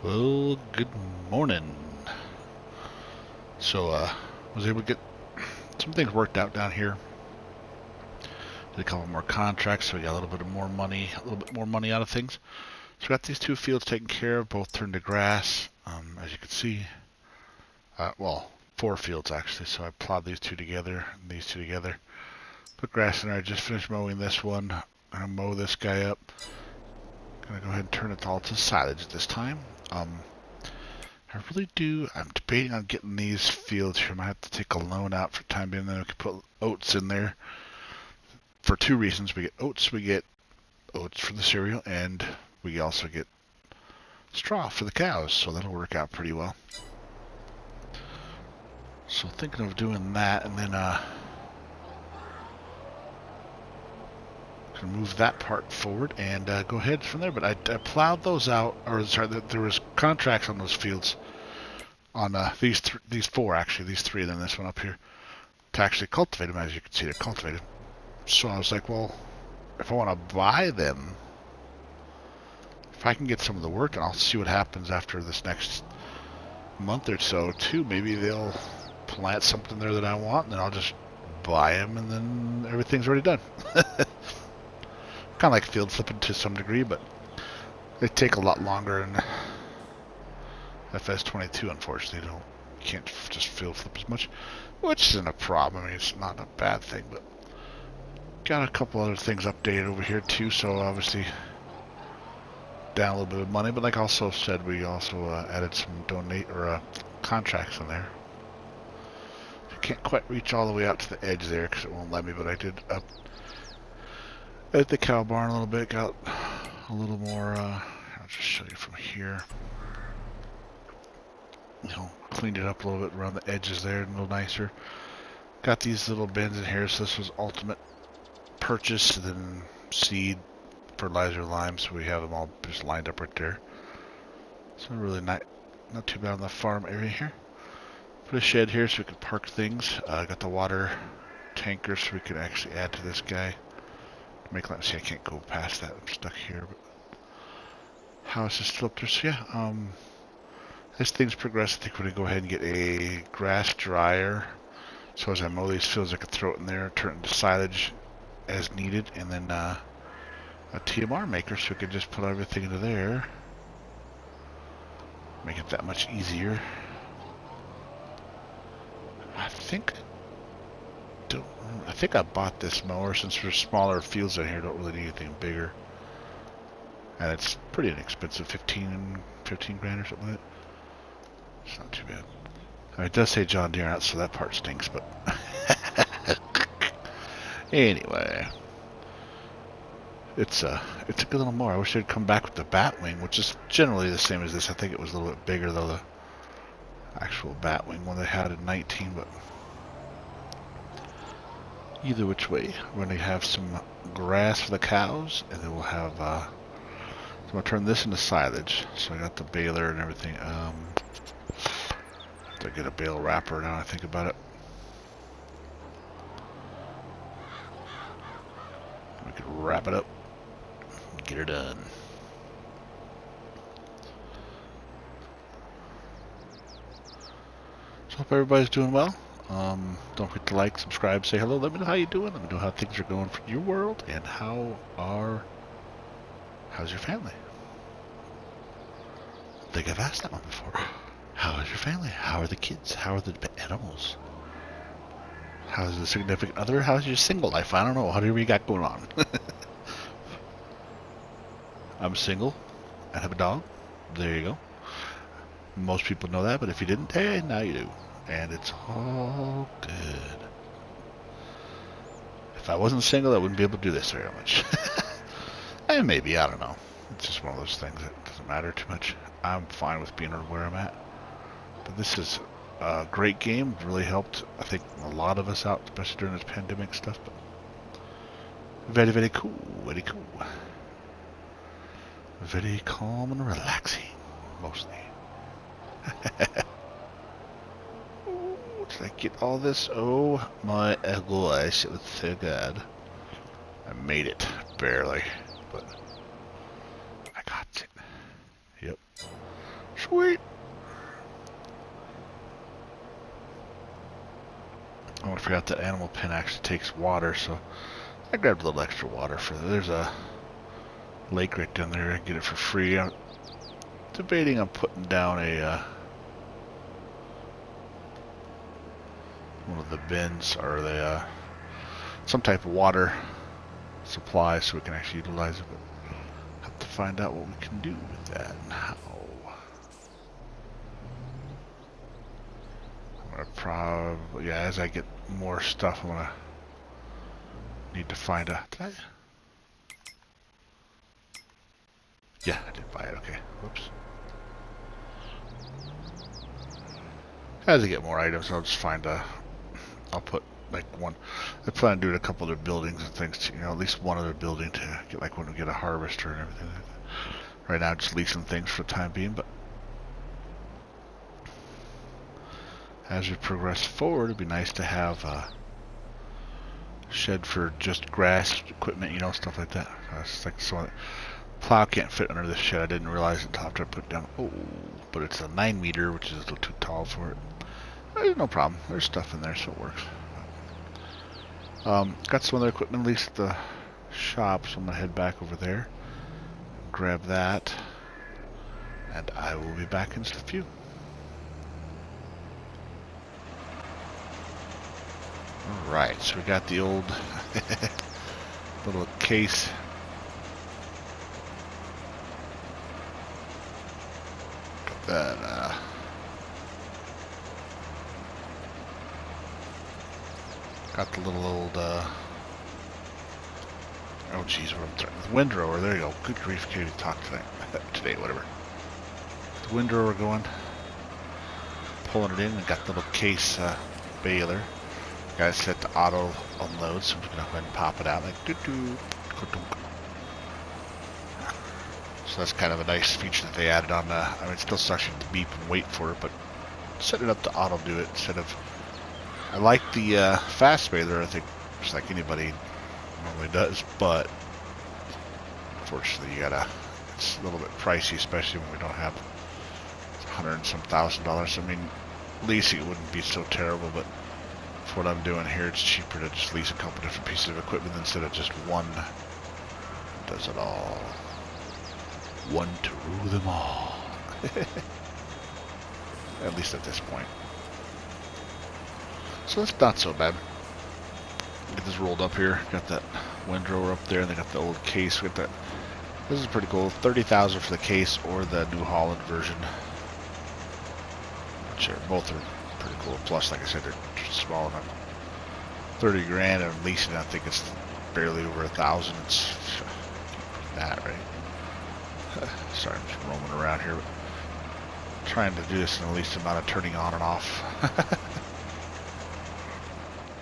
Well, good morning. So, was able to get some things worked out down here. Did a couple more contracts, so we got a little bit more money out of things. So we got these two fields taken care of, both turned to grass. As you can see, well, 4 fields actually. So I plowed these two together and these two together. Put grass in there. I just finished mowing this one. I'm gonna mow this guy up. Gonna go ahead and turn it all to silage this time. I really do. I'm debating on getting these fields here. I might have to take a loan out for time being. Then we can put oats in there for 2 reasons. We get oats for the cereal, and we also get straw for the cows. So that'll work out pretty well. So thinking of doing that, and then gonna move that part forward and go ahead from there. But I plowed those out, or sorry, there was contracts on those fields. On these 4 actually, these 3 and then this one up here, to actually cultivate them. As you can see, they're cultivated. So I was like, well, if I want to buy them, if I can get some of the work, and I'll see what happens after this next month or so too. Maybe they'll plant something there that I want, and then I'll just buy them, and then everything's already done. Kind of like field flipping to some degree, but they take a lot longer. And FS22, unfortunately, you can't just field flip as much, which isn't a problem. I mean, it's not a bad thing, but got a couple other things updated over here too. So obviously down a little bit of money, but like I also said, we also added some contracts in there. I can't quite reach all the way out to the edge there because it won't let me, but I did up at the cow barn a little bit. Got a little more. I'll just show you from here. Cleaned it up a little bit around the edges there, a little nicer. Got these little bins in here, so this was ultimate purchase, and then seed, fertilizer, lime, so we have them all just lined up right there. So really not too bad on the farm area here. Put a shed here so we can park things. Got the water tanker so we can actually add to this guy. See, I can't go past that. I'm stuck here, but house is still up there. So yeah, as things progress, I think we're going to go ahead and get a grass dryer. So as I mow these fields, I can throw it in there, turn it into silage as needed, and then a TMR maker so we can just put everything into there. Make it that much easier. I think I bought this mower since there's smaller fields in here, don't really need anything bigger. And it's pretty inexpensive, 15 grand or something like that. It's not too bad. I mean, it does say John Deere on it, so that part stinks, but anyway, it's a good little mower. I wish they'd come back with the Batwing, which is generally the same as this. I think it was a little bit bigger though, the actual Batwing one they had in 19, but either which way, we're going to have some grass for the cows, and then we'll have so I'm going to turn this into silage. So I got the baler and everything. To get a bale wrapper now I think about it. We could wrap it up and get her done. So hope everybody's doing well. Don't forget to like, subscribe, say hello, let me know how you're doing, let me know how things are going for your world, and how's your family? I think I've asked that one before. How is your family? How are the kids? How are the animals? How's the significant other? How's your single life? I don't know. Whatever you got going on. I'm single. I have a dog. There you go. Most people know that, but if you didn't, hey, now you do. And it's all good. If I wasn't single, I wouldn't be able to do this very much. And maybe, I don't know. It's just one of those things that doesn't matter too much. I'm fine with being where I'm at. But this is a great game. It really helped, I think, a lot of us out, especially during this pandemic stuff. But very, very cool. Very cool. Very calm and relaxing, mostly. Did I get all this? Oh my gosh, it was so good. I made it, barely, but I got it. Yep. Sweet. Oh, I forgot that animal pen actually takes water, so I grabbed a little extra water for that. There's a lake right down there. I get it for free. I'm debating on putting down a one of the bins or the some type of water supply so we can actually utilize it. But have to find out what we can do with that and how. I'm gonna probably, yeah, as I get more stuff, I'm gonna need to find a. Did I? Yeah, I did buy it. Okay. Whoops. As I get more items, I'll just find a. I'll put like one. I plan on doing a couple other buildings and things. To, at least one other building to get like when we get a harvester and everything like that. Right now, just leasing things for the time being, but as we progress forward, it'd be nice to have a shed for just grass equipment, stuff like that. It's like so. Plow can't fit under this shed. I didn't realize it until after I put it down. Oh, but it's a 9 meter, which is a little too tall for it. There's no problem. There's stuff in there, so it works. Got some other equipment leased at the shop, so I'm gonna head back over there, grab that, and I will be back in just a few. All right, so we got the old little case. That got the little old oh geez, what I'm trying with windrower. There you go. Good grief, can't even talk today, whatever. The windrower going, pulling it in, and got the little case baler. Got it set to auto unload, so we're gonna go ahead and pop it out like doo doo. So that's kind of a nice feature that they added on. I mean, it still sucks you to beep and wait for it, but set it up to auto do it instead of. I like the fast baler. I think just like anybody normally does, but unfortunately, it's a little bit pricey, especially when we don't have $100 and some $1,000. I mean, leasing it wouldn't be so terrible, but for what I'm doing here, it's cheaper to just lease a couple different pieces of equipment instead of just one. Does it all. One to rule them all. At least at this point. So that's not so bad. Get this rolled up here. Got that windrower up there, and they got the old case. We got that. This is pretty cool. $30,000 for the case or the New Holland version. Which are both are pretty cool. Plus, like I said, they're small enough. 30 grand and leasing. I think it's barely over 1,000. It's that right. Sorry, I'm just roaming around here, but trying to do this in the least amount of turning on and off.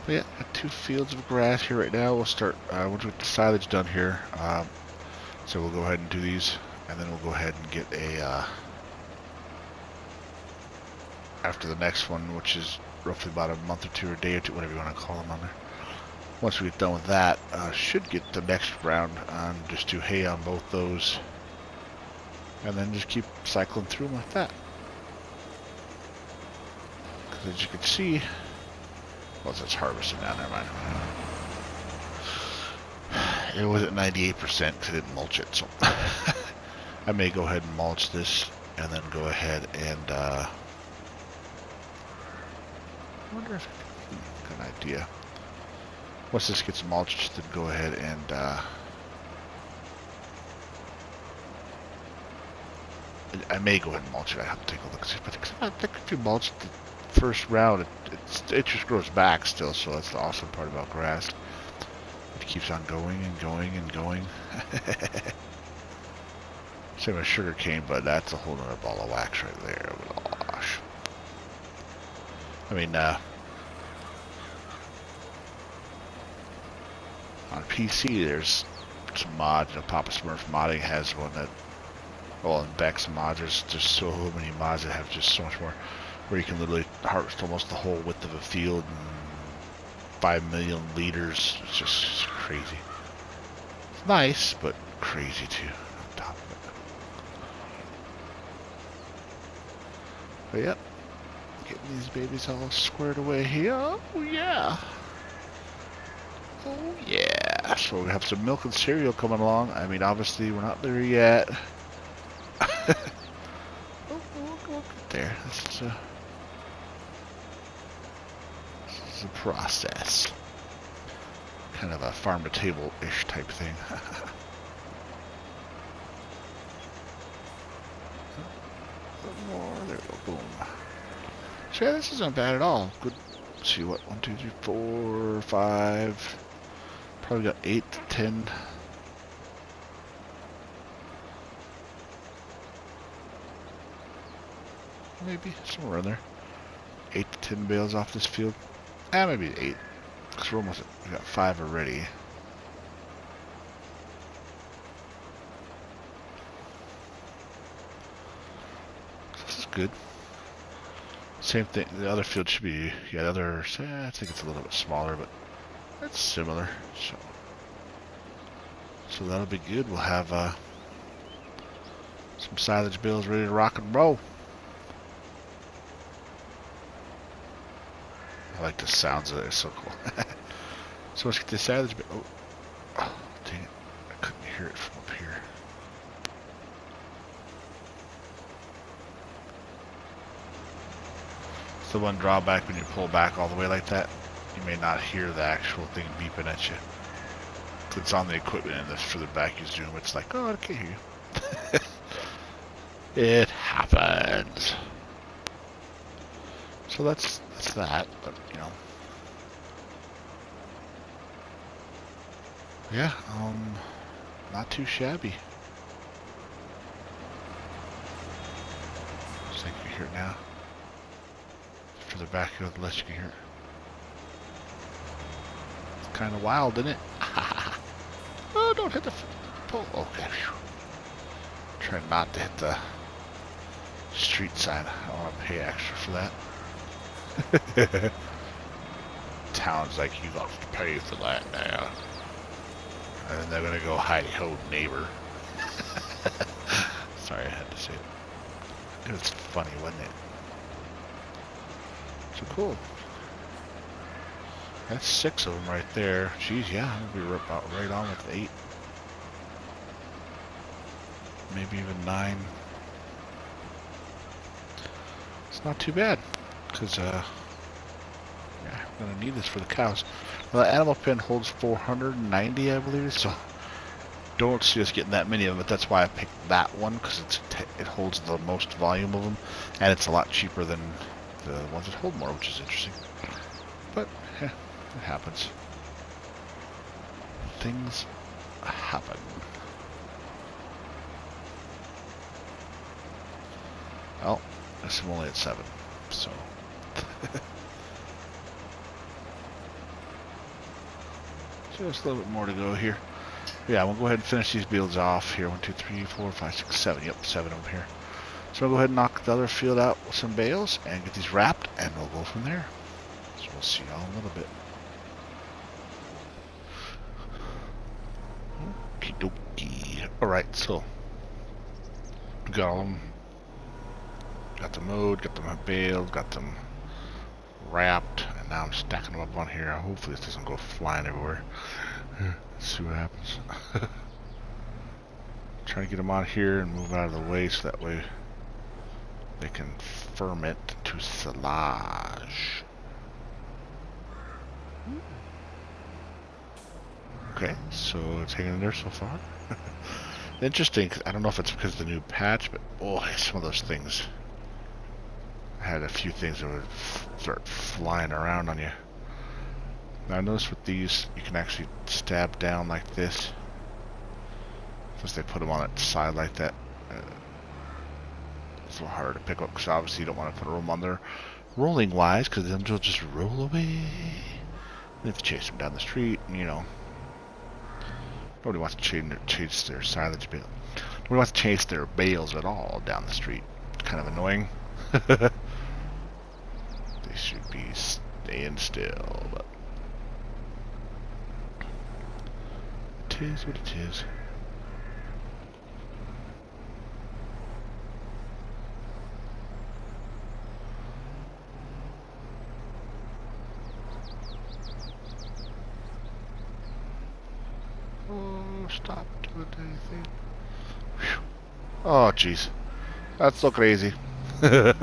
But yeah, got 2 fields of grass here right now. We'll start once we get the silage done here. So we'll go ahead and do these, and then we'll go ahead and get a after the next one, which is roughly about a month or 2 or a day or 2, whatever you want to call them on there. Once we get done with that, should get the next round on just do hay on both those. And then just keep cycling through them like that. Because as you can see, well, it's harvesting now, never mind. It was at 98% because I didn't mulch it, so I may go ahead and mulch this and then go ahead and I wonder if good idea. Once this gets mulched, then go ahead and I may go ahead and mulch it. I have to take a look. But I think if you mulch the first round, it just grows back still. So that's the awesome part about grass. It keeps on going and going and going. Same as sugar cane, but that's a whole other ball of wax right there. Gosh. I mean, on PC, there's some mods. Papa Smurf Modding has one that. Well, in Beck's mods, there's just so many mods that have just so much more, where you can literally harvest almost the whole width of a field and 5 million liters. It's just crazy. It's nice, but crazy too, on top of But yep, getting these babies all squared away here. Oh yeah. Oh yeah. So we have some milk and cereal coming along. I mean, obviously we're not there yet. Look there. This is a process. Kind of a farm to table-ish type thing. More. There we go. Boom. So yeah, this isn't bad at all. Good. Let's see what 1, 2, 3, 4, 5. Probably got 8 to 10. Maybe somewhere in there. 8 to 10 bales off this field. Maybe 8. Because we got 5 already. This is good. Same thing. The other field should be, yeah, the other, I think it's a little bit smaller, but it's similar. So that'll be good. We'll have some silage bales ready to rock and roll. I like the sounds of it. It's so cool. So let's get this silage bale. Oh, dang it. I couldn't hear it from up here. It's the one drawback when you pull back all the way like that. You may not hear the actual thing beeping at you. It's on the equipment and the further back you zoom, it's like, oh, I can't hear you. It happens. So that's that, but you know. Yeah, not too shabby. I think you can hear it now. Further back you go, the less you can hear it. It's kind of wild, isn't it? Oh, don't hit the pole. Okay. Try not to hit the street sign. I don't want to pay extra for that. Town's like, you got to pay for that now. And they're going to go, hi-ho, neighbor. Sorry, I had to say it. It was funny, wasn't it? So cool. That's 6 of them right there. Jeez, yeah, I'll be about right on with 8. Maybe even 9. It's not too bad, because yeah, I'm gonna need this for the cows. Well, the animal pen holds 490, I believe, so don't see us getting that many of them. But that's why I picked that one, because it holds the most volume of them, and it's a lot cheaper than the ones that hold more, which is interesting. But yeah, it happens. Things happen. Well, I guess I'm only at 7, so. Just a little bit more to go here. Yeah, we'll go ahead and finish these builds off here. 1, 2, 3, 4, 5, 6, 7. Yep, 7 of them here. So we'll go ahead and knock the other field out with some bales and get these wrapped, and we'll go from there. So we'll see y'all in a little bit. Okie dokie. Alright, so we got all of them. Got them mowed, got them baled, got them wrapped, and now I'm stacking them up on here. Hopefully this doesn't go flying everywhere. Let's see what happens. Trying to get them on here and move out of the way so that way they can ferment to silage. Okay, so it's hanging in there so far. Interesting, I don't know if it's because of the new patch, but boy, some of those things. I had a few things that would start flying around on you. Now I noticed with these, you can actually stab down like this. Since they put them on that side like that, it's a little harder to pick up because obviously you don't want to put them on there rolling wise because then they'll just roll away. You have to chase them down the street, and, you know. Nobody wants to chase their silage bale. Nobody wants to chase their bales at all down the street. It's kind of annoying. They should be staying still, but it is what it is. stop doing anything. Whew. Oh, jeez. That's so crazy. I don't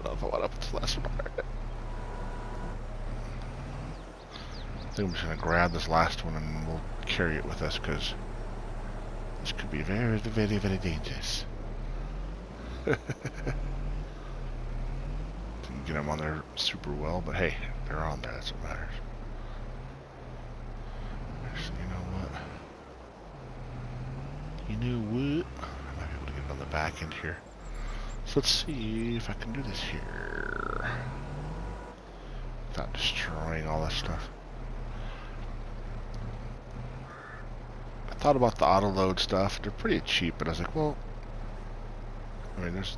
know if I want to put this last one on there. I think I'm just going to grab this last one and we'll carry it with us because this could be very, very, very dangerous. Didn't get them on there super well, but hey, they're on there. That's what matters. Actually, you know what? You know what? I might be able to get it on the back end here. So let's see if I can do this here without destroying all this stuff. I thought about the auto load stuff. They're pretty cheap, but I was like, well, I mean, there's...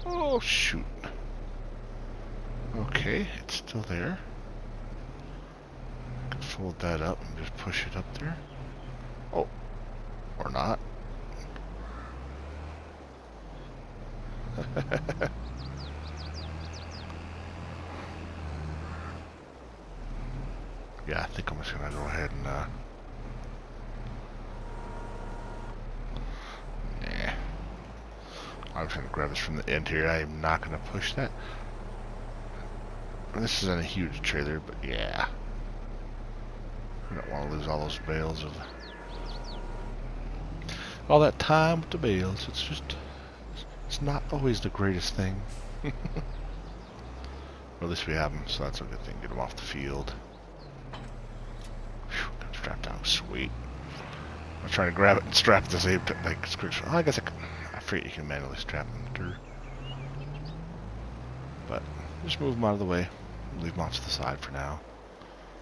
Oh, shoot. Okay, it's still there. I can fold that up and just push it up there. Oh, or not. Yeah, I think I'm just gonna go ahead and nah. I'm just gonna grab this from the end here. I am not gonna push that. This isn't a huge trailer, but yeah. I don't want to lose all those bales of all that time with the bales. It's just, it's not always the greatest thing. Well, at least we have them, so that's a good thing. Get them off the field. Whew, got strapped down. Sweet. I'm trying to grab it and strap it at the same time. Like, oh, I guess I forget you can manually strap them through. But just move them out of the way. Leave them off to the side for now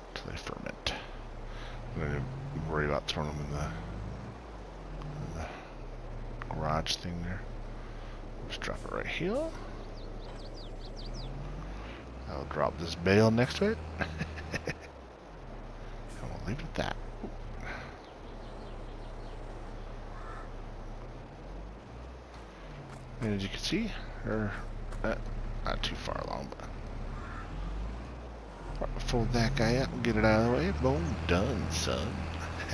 until they ferment. I'm going to worry about throwing them in the garage thing there. Just drop it right here. I'll drop this bale next to it. And we'll leave it at that. And as you can see, they're not too far along, but fold that guy up and get it out of the way. Boom, done, son.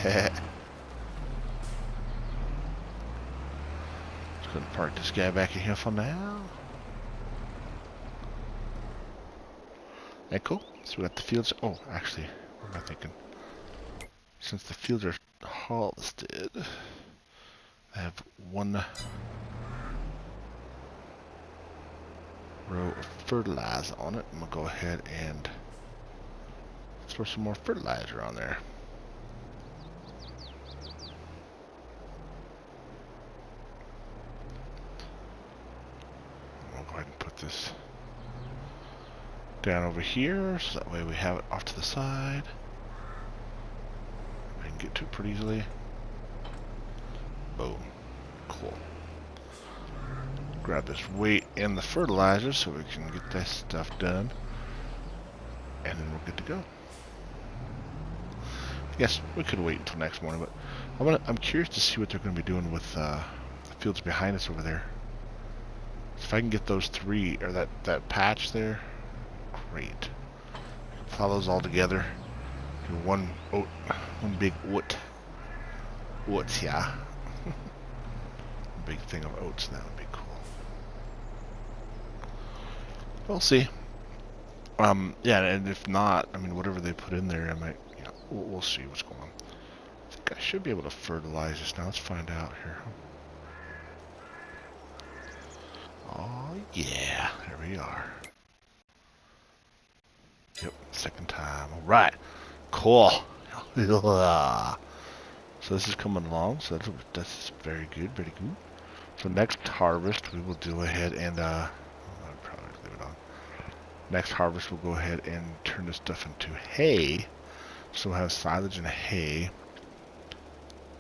Just gonna park this guy back in here for now. Hey, cool. So we got the fields. Oh, actually, what am I thinking? Since the fields are harvested, I have one row of fertilizer on it. I'm gonna go ahead and throw some more fertilizer on there. I'll go ahead and put this down over here, so that way we have it off to the side. I can get to it pretty easily. Boom. Cool. Grab this weight and the fertilizer so we can get this stuff done. And then we're good to go. I guess we could wait until next morning, but I'm curious to see what they're going to be doing with the fields behind us over there. So if I can get those three, or that patch there, great. Plow those all together. Do one big oats, yeah. Big thing of oats, that would be cool. We'll see. Yeah, and if not, I mean, whatever they put in there, I might, you know, we'll see what's going on. I think I should be able to fertilize this now. Let's find out here. Oh, yeah, there we are. Yep, second time. All right, cool. So this is coming along, so that's very good, very good. So next harvest, we will go ahead and, I'll probably leave it on. Next harvest, we'll go ahead and turn this stuff into hay. So we'll have silage and hay.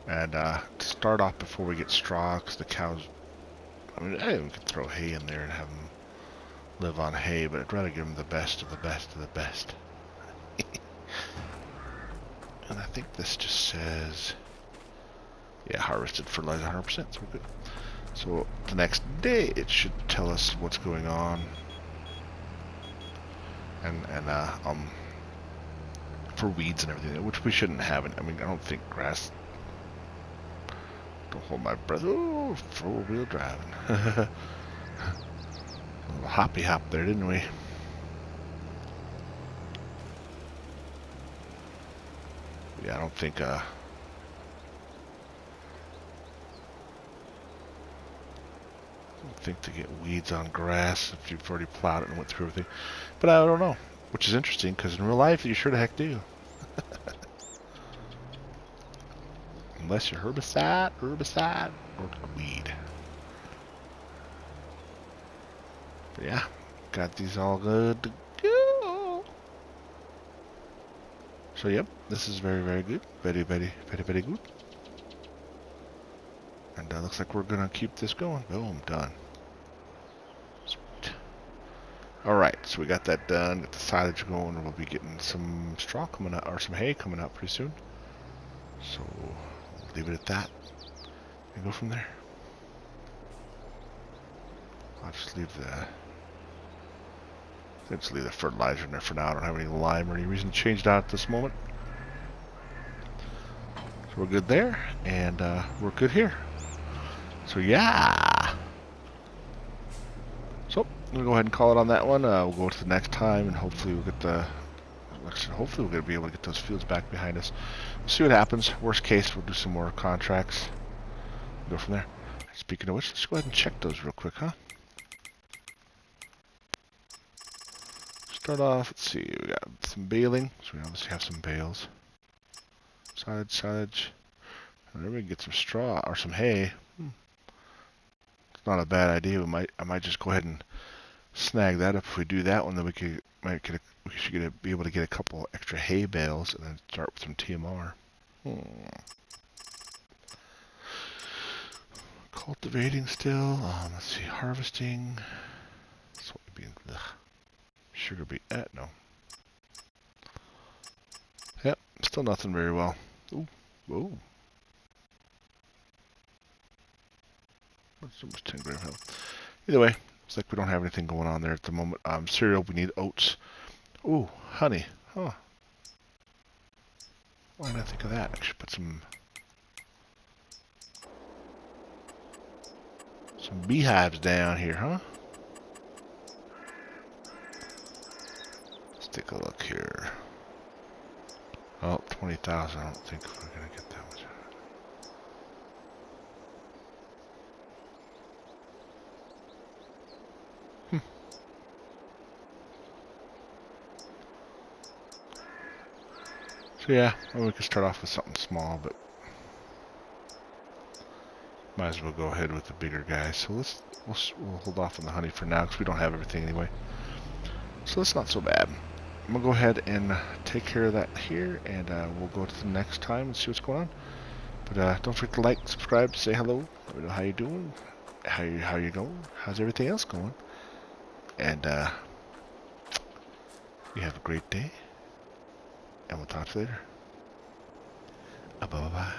And to start off before we get straw, because the cows, I mean, hey, we could throw hay in there and have them live on hay, but I'd rather give them the best of the best of the best. And I think this just says, yeah, harvested fertilizer 100%, so we're good. So the next day, it should tell us what's going on. and for weeds and everything, which we shouldn't have. I mean, I don't think grass. Don't hold my breath. Oh, four-wheel driving. A little hoppy hop there, didn't we? Yeah, I don't think to get weeds on grass if you've already plowed it and went through everything. But I don't know, which is interesting because in real life you sure the heck do. Unless you're herbicide, or weed. But yeah, got these all good to go. So yep, this is very, very good. Very, very, very, very good. And looks like we're gonna keep this going. Boom, done. Sweet. All right, so we got that done. Got the silage going. We'll be getting some straw coming out, or some hay coming out pretty soon. So we'll leave it at that and go from there. I'll just leave the fertilizer in there for now. I don't have any lime or any reason to change that at this moment. So we're good there, and we're good here. So yeah. So I'm gonna go ahead and call it on that one. We'll go to the next time, and hopefully we'll get hopefully we're gonna be able to get those fields back behind us. We'll see what happens. Worst case, we'll do some more contracts. Go from there. Speaking of which, let's go ahead and check those real quick, huh? Start off. Let's see. We got some baling, so we obviously have some bales. Silage. And then we can get some straw or some hay. It's not a bad idea. I might just go ahead and snag that up. If we do that one, then we should be able to get a couple extra hay bales and then start with some TMR. Cultivating still. Let's see, harvesting. Soybean. Sugar beet. No. Yep, still nothing very well. Ooh, whoa. That's almost 10 gram health. Either way, looks like we don't have anything going on there at the moment. Cereal, we need oats. Ooh, honey. Huh. Why didn't I think of that? I should put some beehives down here, huh? Let's take a look here. Oh, 20,000. I don't think we're going to get that much. So yeah, well, we could start off with something small, but might as well go ahead with the bigger guys. So we'll hold off on the honey for now because we don't have everything anyway. So that's not so bad. I'm gonna go ahead and take care of that here, and we'll go to the next time and see what's going on. But don't forget to like, subscribe, say hello. Let me know how you doing, how you going, how's everything else going, and you have a great day. And we'll talk to you later. Bye-bye.